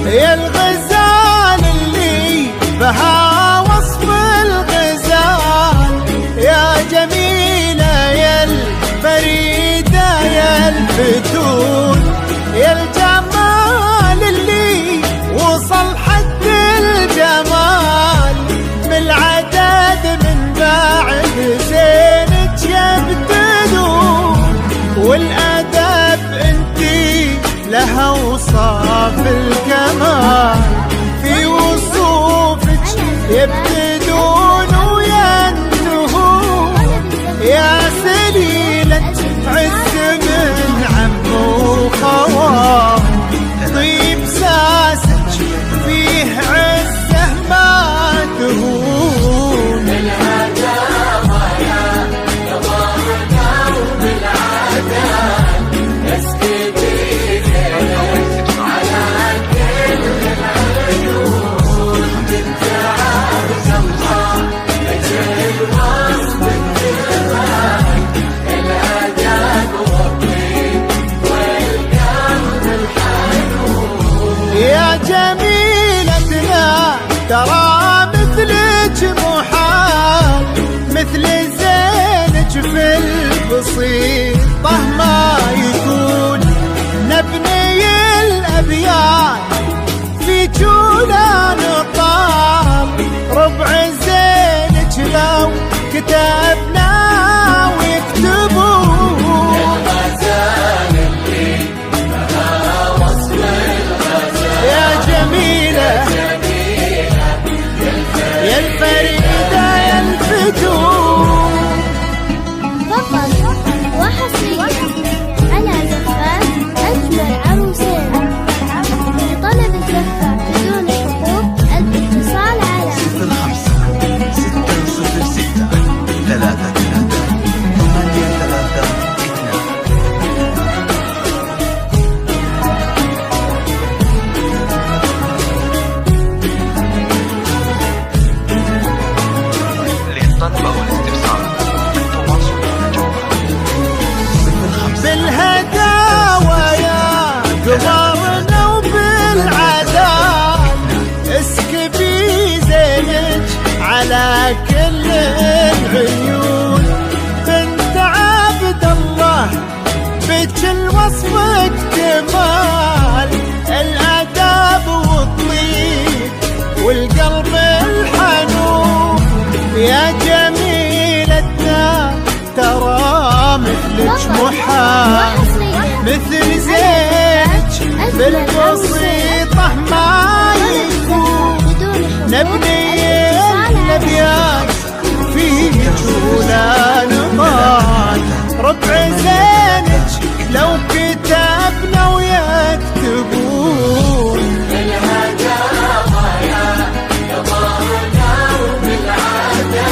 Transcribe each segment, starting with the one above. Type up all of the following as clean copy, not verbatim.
يا الغزال اللي بها وصف الغزال، يا جميلة يا الفريدة يا الفتون، يا الجمال اللي وصل حد الجمال، من العدد من بعد زينك يبتدون، والأدب انتي لها وصاف الكمال، في وصوفك يبتدون وينتهون، يا سليلة عز من عم وخوال، طيب ساسك فيه عزه ما تهون، الهدامى يا ضارنا وبالعدال اسكتي يا جميلتنا ترى مثلك محال، مثل زينك في البسيطة ما يكون، نبني الأبيات في جولا نطال، ربع زينك لو كتبنا ويكتبون، يا جميلة يا الفريدة يا الفتون. فقط وحصريا على زفاف أجمل عروسين، لطلب الزفاف بدون شروط الاتصال على 05 بالهداوى يا قمرنا وبالعذاب، اسكبي زينك على كل العيون، بنت عبد الله بك الوصف اكتمال، الاداب والطيب والقلب الحنون، يا جميلتنا ترى مثلك محال، مثل زينك بالبسيطة ما يكون، نبني الأبيات في جولا نطال، ربع زينك لو كتبنا ويكتبون، الهدامى يا ضارنا وبالعدال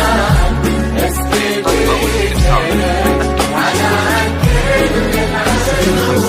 اسكتي على كل العيون،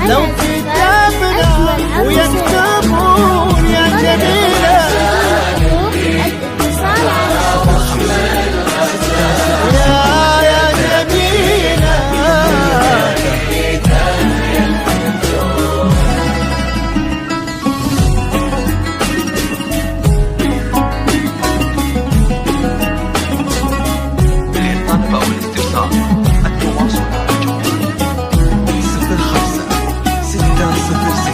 لو كتبنا ويكتبون يا جميلة الاتصال على يا جميلة. للطلب أو الاستفسار التواصل مع الجمهور 05 606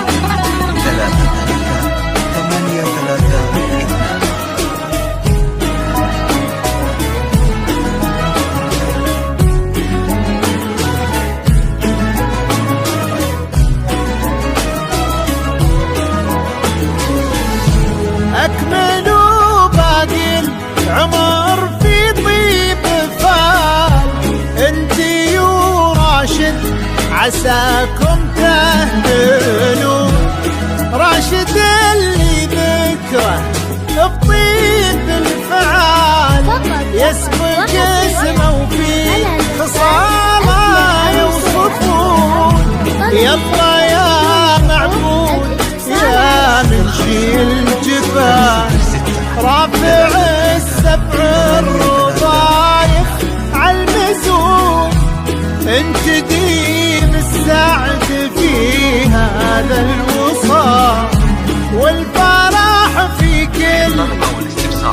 أكملوا باقي العمر في طيب فال، انتي وراشد عساكم تهدلون. راشد اللي ذكره بطيب الفعال يسبق اسمه وفي خصاله يوصفون. يلا يا معبود يا منشي الجبال، رافع السبع الرضايف عالمزون، انت ديم السعد في هذا الوصال، والفرح في كل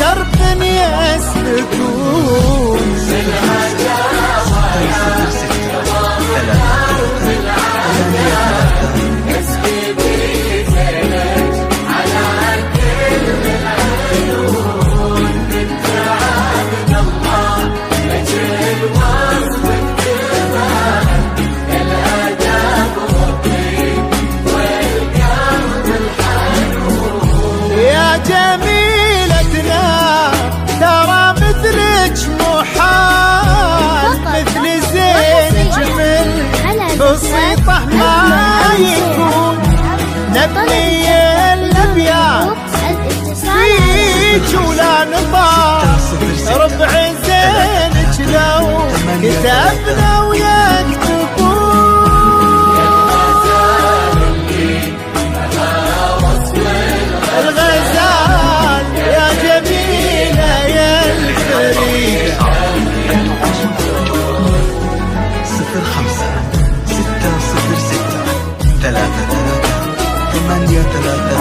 درب يسلكون. يا جميلتنا ترى مثلك محال، مثل زينك من بسيطة ما يكون. نبني الأبيات فيك ولا نطال، ربع زينك لو كتبنا ويكتبون. الغزال يا جميلة يا الفريدة 05 606 33 83